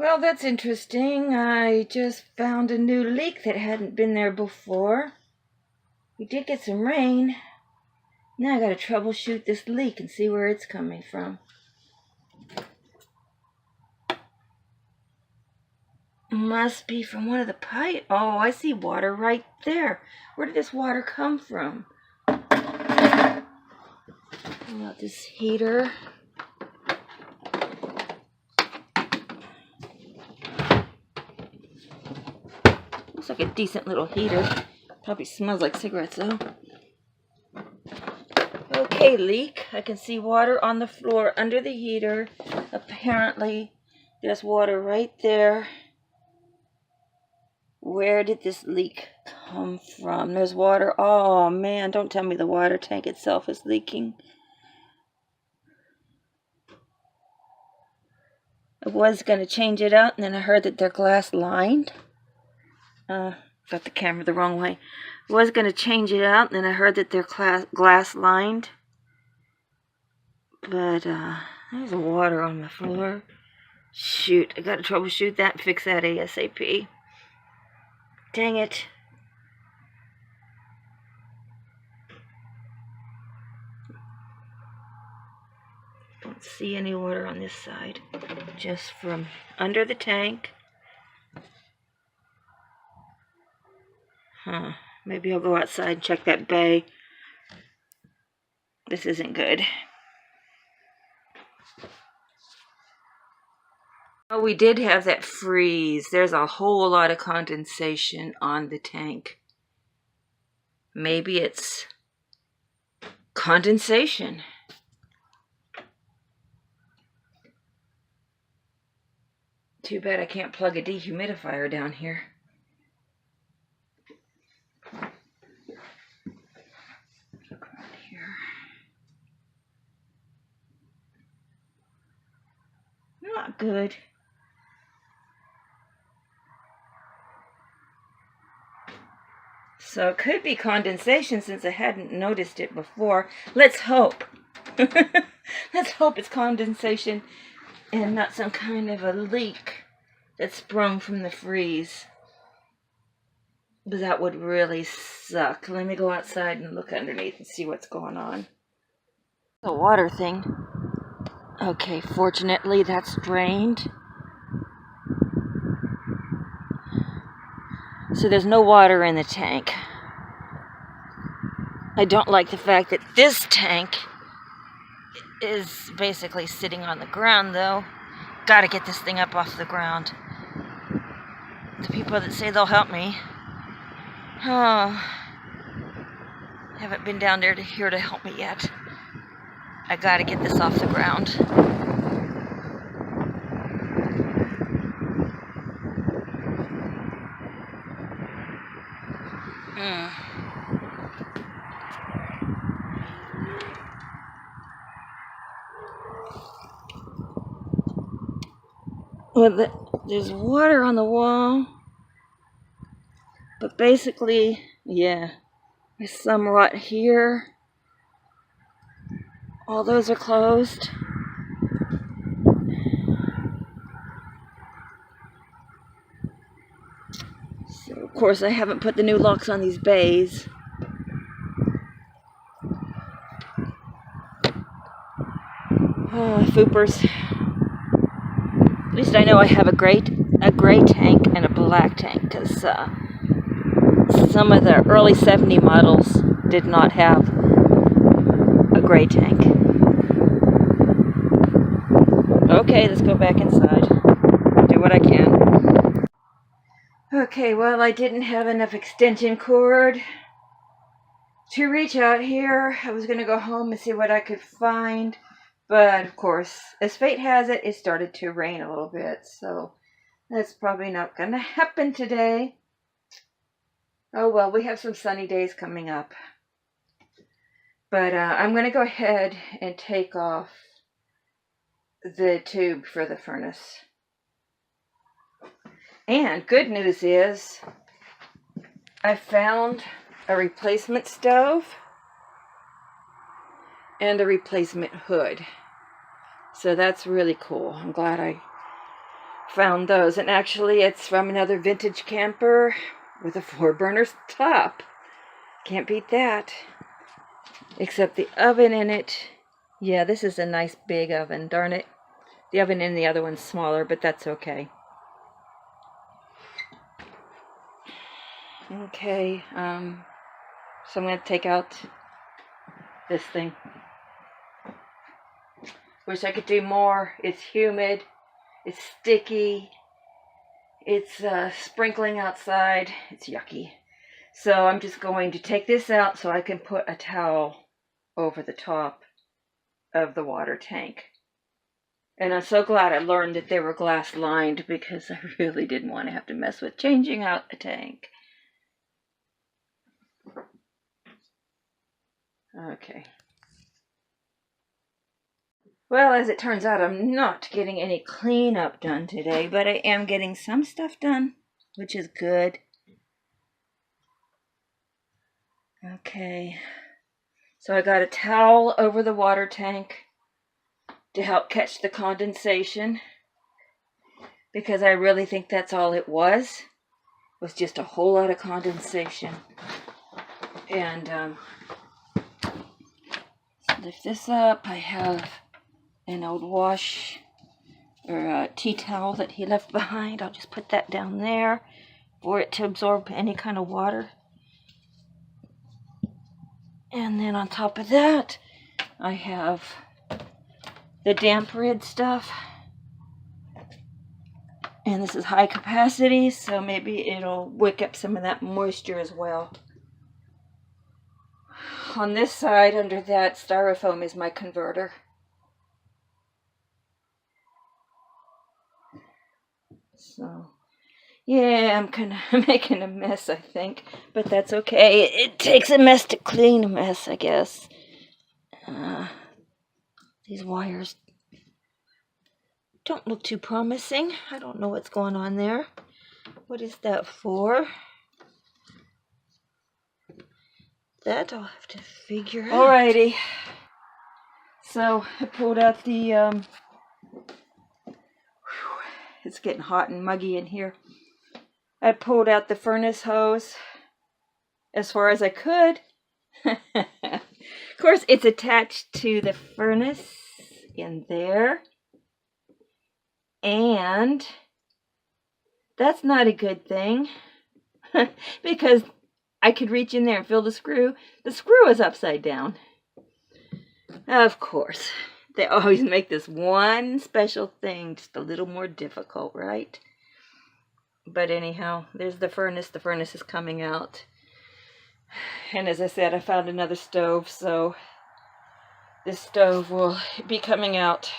Well, that's interesting. I just found a new leak that hadn't been there before. We did get some rain. Now I gotta troubleshoot this leak and see where it's coming from. Must be from one of the pipes. Oh, I see water right there. Where did this water come from? Pull out this heater. Looks like a decent little heater. Probably smells like cigarettes though. Okay, leak. I can see water on the floor under the heater. Apparently, there's water right there. Where did this leak come from? There's water. Oh man, don't tell me the water tank itself is leaking. I was going to change it out, and then I heard that they're glass lined. Got the camera the wrong way. I was going to change it out, and then I heard that they're glass lined. But there's water on the floor. Shoot, I got to troubleshoot that and fix that ASAP. Dang it. Don't see any water on this side. Just from under the tank. Maybe I'll go outside and check that bay. This isn't good. Oh, we did have that freeze. There's a whole lot of condensation on the tank. Maybe it's condensation. Too bad I can't plug a dehumidifier down here. Look around here. Not good. So it could be condensation since I hadn't noticed it before. Let's hope. Let's hope it's condensation and not some kind of a leak that sprung from the freeze. But that would really suck. Let me go outside and look underneath and see what's going on. The water thing. Okay, fortunately that's drained. So there's no water in the tank. I don't like the fact that this tank is basically sitting on the ground though. Gotta get this thing up off the ground. The people that say they'll help me, haven't been down there here to help me yet. I gotta get this off the ground. Well, there's water on the wall, but basically, yeah, there's some right here. All those are closed. So, of course, I haven't put the new locks on these bays. Foopers. At least I know I have a gray tank and a black tank, because some of the early 70 models did not have a gray tank. Okay, let's go back inside. Do what I can. Okay, well, I didn't have enough extension cord to reach out here. I was going to go home and see what I could find. But, of course, as fate has it, it started to rain a little bit. So, that's probably not going to happen today. Oh, well, we have some sunny days coming up. But I'm going to go ahead and take off the tube for the furnace. And good news is, I found a replacement stove and a replacement hood. So that's really cool. I'm glad I found those, and actually it's from another vintage camper with a 4-burner top. Can't beat that. Except the oven in it. Yeah, this is a nice big oven, darn it. The oven in the other one's smaller, but that's okay. Okay, so I'm going to take out this thing. Wish I could do more. It's humid. It's sticky. It's sprinkling outside. It's yucky. So I'm just going to take this out so I can put a towel over the top of the water tank. And I'm so glad I learned that they were glass lined, because I really didn't want to have to mess with changing out a tank. Okay. Well, as it turns out, I'm not getting any cleanup done today, but I am getting some stuff done, which is good. Okay. So I got a towel over the water tank to help catch the condensation, because I really think that's all it was just a whole lot of condensation. And lift this up. I have an old wash or a tea towel that he left behind. I'll just put that down there for it to absorb any kind of water. And then on top of that, I have the damp rid stuff. And this is high capacity, so maybe it'll wick up some of that moisture as well. On this side, under that styrofoam, is my converter. So, yeah, I'm kind of making a mess, I think. But that's okay. It takes a mess to clean a mess, I guess. These wires don't look too promising. I don't know what's going on there. What is that for? That I'll have to figure out. Alrighty. So I pulled out the it's getting hot and muggy in here. I pulled out the furnace hose as far as I could. Of course, it's attached to the furnace in there. And that's not a good thing, because I could reach in there and feel the screw. The screw is upside down. Of course, they always make this one special thing just a little more difficult, right? But anyhow, there's the furnace. The furnace is coming out. And as I said, I found another stove, so this stove will be coming out,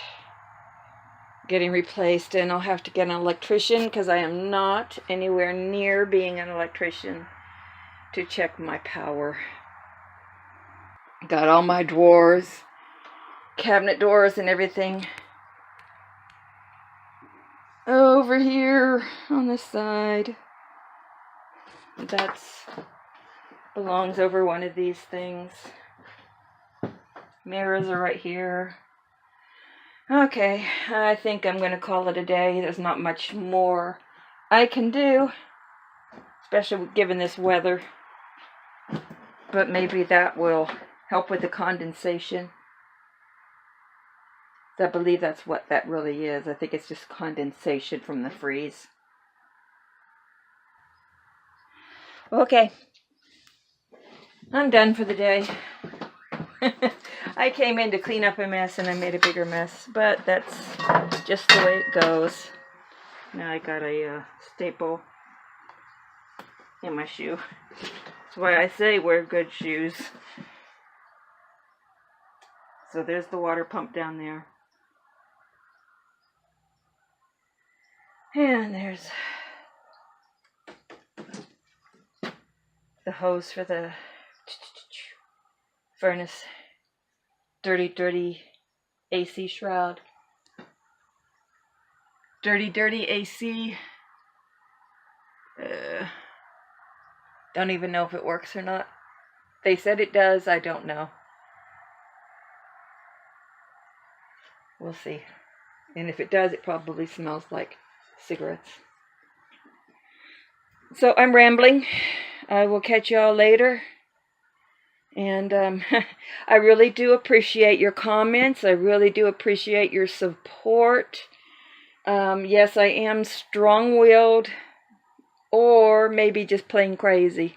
getting replaced, and I'll have to get an electrician, because I am not anywhere near being an electrician, to check my power. Got all my drawers, cabinet doors and everything over here on this side. That's belongs over one of these things. Mirrors are right here. Okay, I think I'm going to call it a day. There's not much more I can do, especially given this weather. But maybe that will help with the condensation. I believe that's what that really is. I think it's just condensation from the freeze. Okay, I'm done for the day. I came in to clean up a mess and I made a bigger mess, but that's just the way it goes. Now I got a staple in my shoe. That's why I say wear good shoes. So there's the water pump down there. And there's the hose for the furnace. Dirty, dirty AC shroud. Dirty, dirty AC. Don't even know if it works or not. They said it does. I don't know. We'll see. And if it does, it probably smells like cigarettes. So I'm rambling. I will catch y'all later. And I really do appreciate your comments. I really do appreciate your support. Yes, I am strong-willed, or maybe just plain crazy.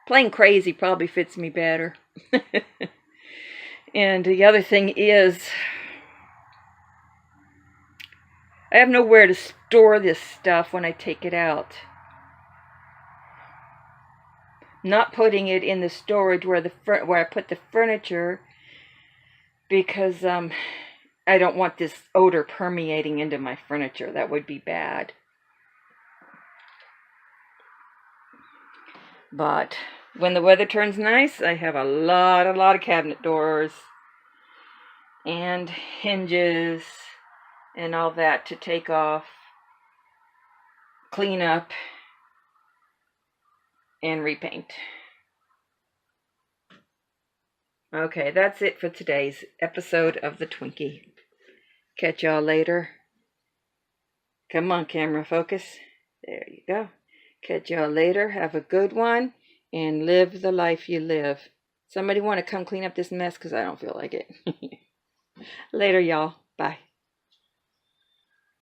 Plain crazy probably fits me better. And the other thing is, I have nowhere to store this stuff when I take it out. Not putting it in the storage where I put the furniture, because I don't want this odor permeating into my furniture. That would be bad. But when the weather turns nice, I have a lot of cabinet doors and hinges and all that to take off, clean up, and repaint. Okay, that's it for today's episode of the Twinkie. Catch y'all later. Come on, camera, focus. There you go. Catch y'all later. Have a good one, and live the life you live. Somebody want to come clean up this mess, because I don't feel like it. Later, y'all. Bye.